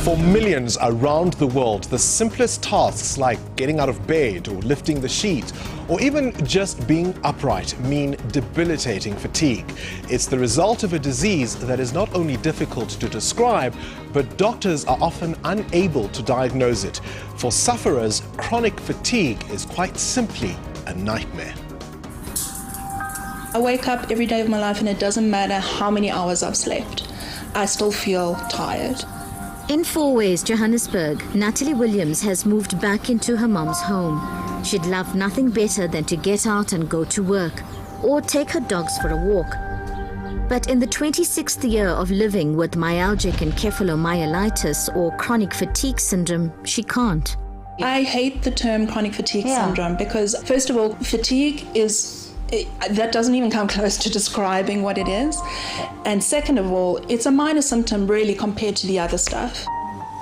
For millions around the world, the simplest tasks like getting out of bed or lifting the sheet or even just being upright mean debilitating fatigue. It's the result of a disease that is not only difficult to describe, but doctors are often unable to diagnose it. For sufferers, chronic fatigue is quite simply a nightmare. I wake up every day of my life and it doesn't matter how many hours I've slept. I still feel tired. In Fourways, Johannesburg, Natalie Williams has moved back into her mom's home. She'd love nothing better than to get out and go to work or take her dogs for a walk. But in the 26th year of living with myalgic encephalomyelitis or chronic fatigue syndrome, she can't. I hate the term chronic fatigue syndrome because, first of all, fatigue that doesn't even come close to describing what it is. And second of all, it's a minor symptom really compared to the other stuff.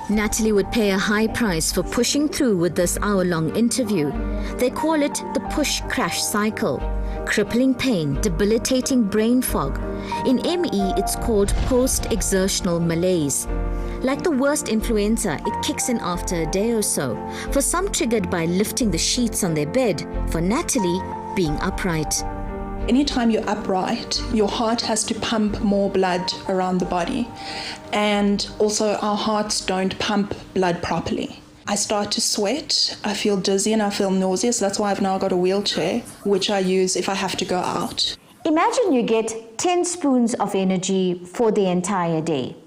Natalie would pay a high price for pushing through with this hour-long interview. They call it the push-crash cycle. Crippling pain, debilitating brain fog. In ME, it's called post-exertional malaise. Like the worst influenza, it kicks in after a day or so. For some, triggered by lifting the sheets on their bed. For Natalie, being upright. Anytime you're upright, your heart has to pump more blood around the body. And also our hearts don't pump blood properly. I start to sweat, I feel dizzy and I feel nauseous. That's why I've now got a wheelchair, which I use if I have to go out. Imagine you get 10 spoons of energy for the entire day.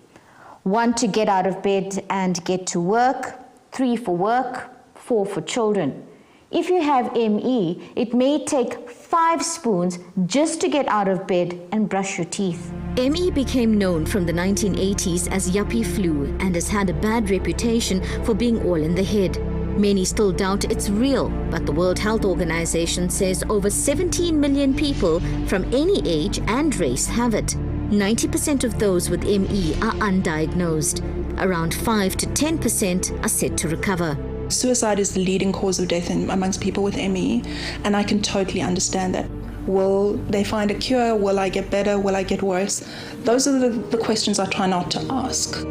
1 to get out of bed and get to work, 3 for work, 4 for children. If you have ME, it may take 5 spoons just to get out of bed and brush your teeth. ME became known from the 1980s as yuppie flu and has had a bad reputation for being all in the head. Many still doubt it's real, but the World Health Organization says over 17 million people from any age and race have it. 90% of those with ME are undiagnosed. Around 5 to 10% are set to recover. Suicide is the leading cause of death amongst people with ME, and I can totally understand that. Will they find a cure? Will I get better? Will I get worse? Those are the questions I try not to ask.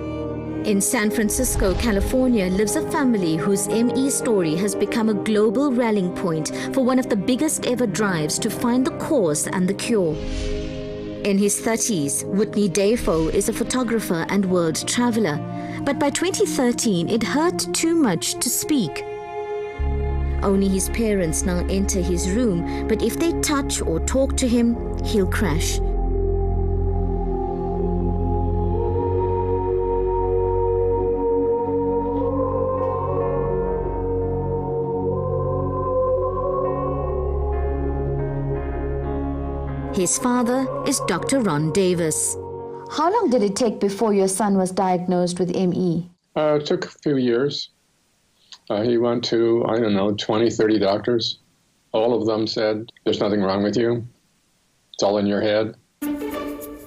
In San Francisco, California, lives a family whose ME story has become a global rallying point for one of the biggest ever drives to find the cause and the cure. In his 30s, Whitney Dafoe is a photographer and world traveler. But by 2013, it hurt too much to speak. Only his parents now enter his room, but if they touch or talk to him, he'll crash. His father is Dr. Ron Davis. How long did it take before your son was diagnosed with ME? It took a few years. He went to, 20, 30 doctors. All of them said, there's nothing wrong with you. It's all in your head.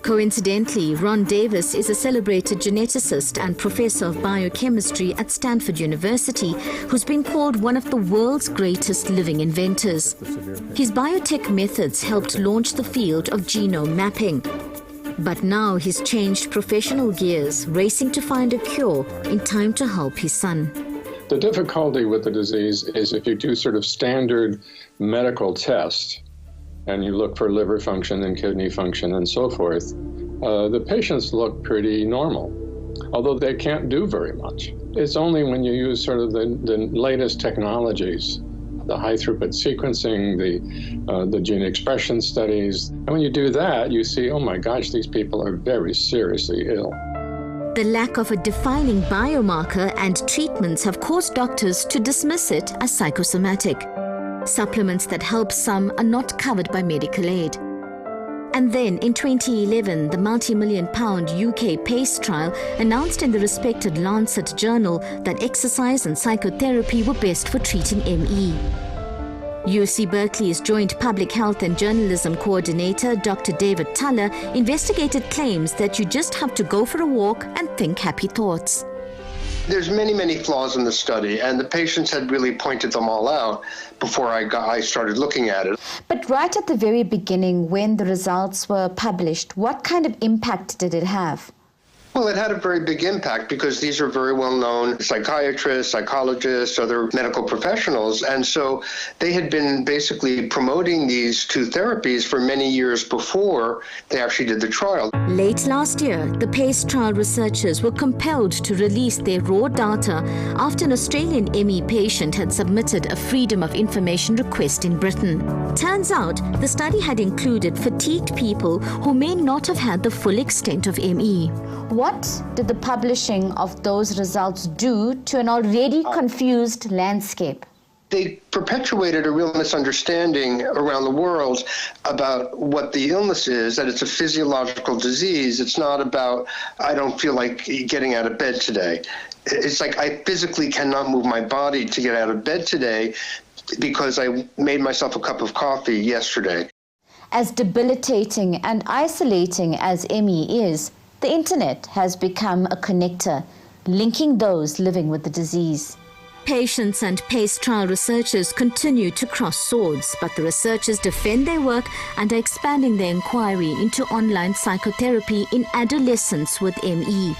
Coincidentally, Ron Davis is a celebrated geneticist and professor of biochemistry at Stanford University who's been called one of the world's greatest living inventors. His biotech methods helped launch the field of genome mapping. But now he's changed professional gears, racing to find a cure in time to help his son. The difficulty with the disease is if you do sort of standard medical tests and you look for liver function and kidney function and so forth, the patients look pretty normal, although they can't do very much. It's only when you use sort of the latest technologies, the high-throughput sequencing, the gene expression studies. And when you do that, you see, oh my gosh, these people are very seriously ill. The lack of a defining biomarker and treatments have caused doctors to dismiss it as psychosomatic. Supplements that help some are not covered by medical aid. And then in 2011, the multi-million-pound UK PACE trial announced in the respected Lancet journal that exercise and psychotherapy were best for treating ME. UC Berkeley's Joint Public Health and Journalism Coordinator, Dr. David Tuller, investigated claims that you just have to go for a walk and think happy thoughts. There's many flaws in the study, and the patients had really pointed them all out before I started looking at it. But right at the very beginning, when the results were published, what kind of impact did it have? Well, it had a very big impact because these are very well-known psychiatrists, psychologists, other medical professionals. And so they had been basically promoting these two therapies for many years before they actually did the trial. Late last year, the PACE trial researchers were compelled to release their raw data after an Australian ME patient had submitted a Freedom of Information request in Britain. Turns out, the study had included fatigued people who may not have had the full extent of ME. What did the publishing of those results do to an already confused landscape? They perpetuated a real misunderstanding around the world about what the illness is, that it's a physiological disease. It's not about, I don't feel like getting out of bed today. It's like I physically cannot move my body to get out of bed today because I made myself a cup of coffee yesterday. As debilitating and isolating as ME is, the internet has become a connector, linking those living with the disease. Patients and PACE trial researchers continue to cross swords, but the researchers defend their work and are expanding their inquiry into online psychotherapy in adolescents with ME.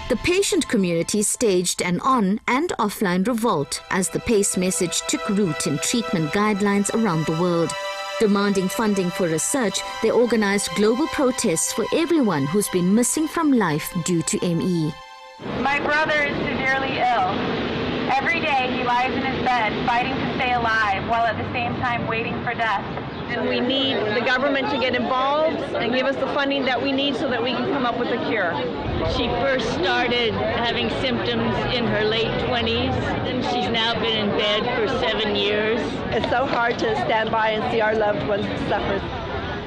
The patient community staged an on- and offline revolt as the PACE message took root in treatment guidelines around the world. Demanding funding for research, they organized global protests for everyone who's been missing from life due to ME. My brother is severely ill. Every day he lies in his bed fighting to stay alive while at the same time waiting for death. And we need the government to get involved and give us the funding that we need so that we can come up with a cure. She first started having symptoms in her late 20s, and she's now been in bed for 7 years. It's so hard to stand by and see our loved ones suffer.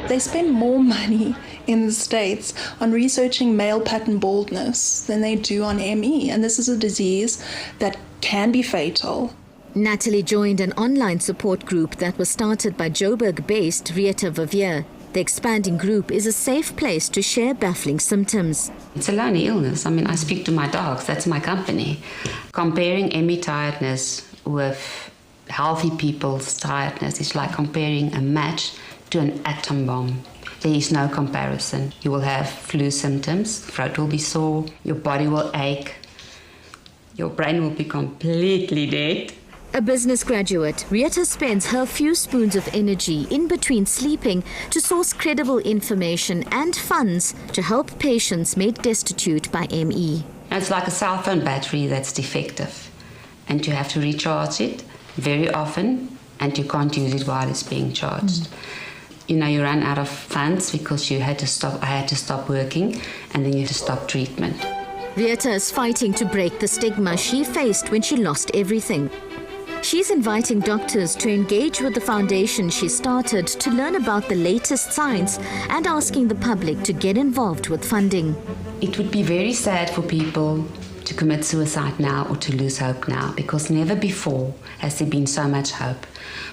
They spend more money in the States on researching male pattern baldness than they do on ME, and this is a disease that can be fatal. Natalie joined an online support group that was started by Joburg-based Rieta Vivier. The expanding group is a safe place to share baffling symptoms. It's a lonely illness. I mean, I speak to my dogs. That's my company. Comparing ME tiredness with healthy people's tiredness is like comparing a match to an atom bomb. There is no comparison. You will have flu symptoms, throat will be sore, your body will ache, your brain will be completely dead. A business graduate, Rieta spends her few spoons of energy in between sleeping to source credible information and funds to help patients made destitute by ME. It's like a cell phone battery that's defective, and you have to recharge it very often, and you can't use it while it's being charged. You know, you run out of funds because I had to stop working, and then you have to stop treatment. Rieta is fighting to break the stigma she faced when she lost everything. She's inviting doctors to engage with the foundation she started to learn about the latest science and asking the public to get involved with funding. It would be very sad for people to commit suicide now or to lose hope now, because never before has there been so much hope.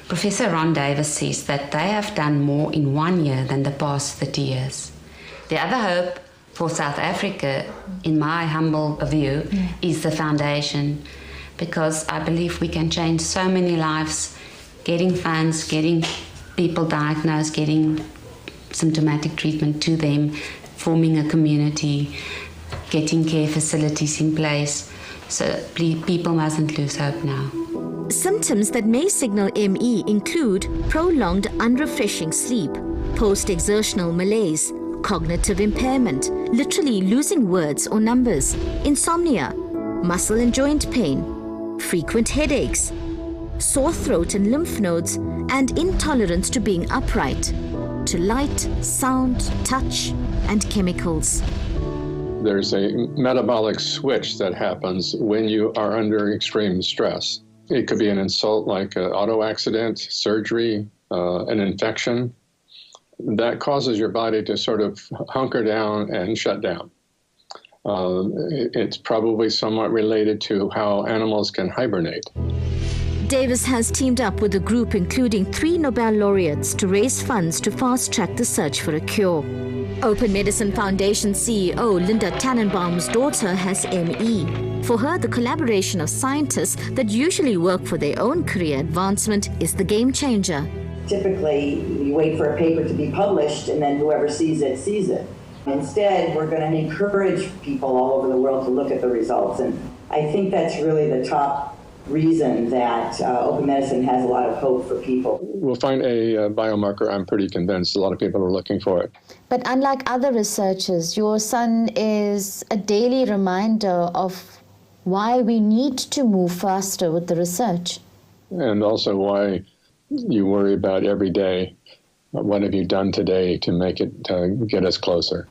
Professor Ron Davis says that they have done more in 1 year than the past 30 years. The other hope for South Africa, in my humble view, is the foundation, because I believe we can change so many lives, getting funds, getting people diagnosed, getting symptomatic treatment to them, forming a community, getting care facilities in place. So people mustn't lose hope now. Symptoms that may signal ME include prolonged unrefreshing sleep, post-exertional malaise, cognitive impairment, literally losing words or numbers, insomnia, muscle and joint pain, frequent headaches, sore throat and lymph nodes, and intolerance to being upright, to light, sound, touch, and chemicals. There's a metabolic switch that happens when you are under extreme stress. It could be an insult like an auto accident, surgery, an infection. That causes your body to sort of hunker down and shut down. It's probably somewhat related to how animals can hibernate. Davis has teamed up with a group including 3 Nobel laureates to raise funds to fast-track the search for a cure. Open Medicine Foundation CEO Linda Tannenbaum's daughter has ME. For her, the collaboration of scientists that usually work for their own career advancement is the game changer. Typically, you wait for a paper to be published, and then whoever sees it, sees it. Instead, we're going to encourage people all over the world to look at the results. And I think that's really the top reason that open medicine has a lot of hope for people. We'll find a biomarker, I'm pretty convinced. A lot of people are looking for it. But unlike other researchers, your son is a daily reminder of why we need to move faster with the research. And also why you worry about every day, what have you done today to make it get us closer?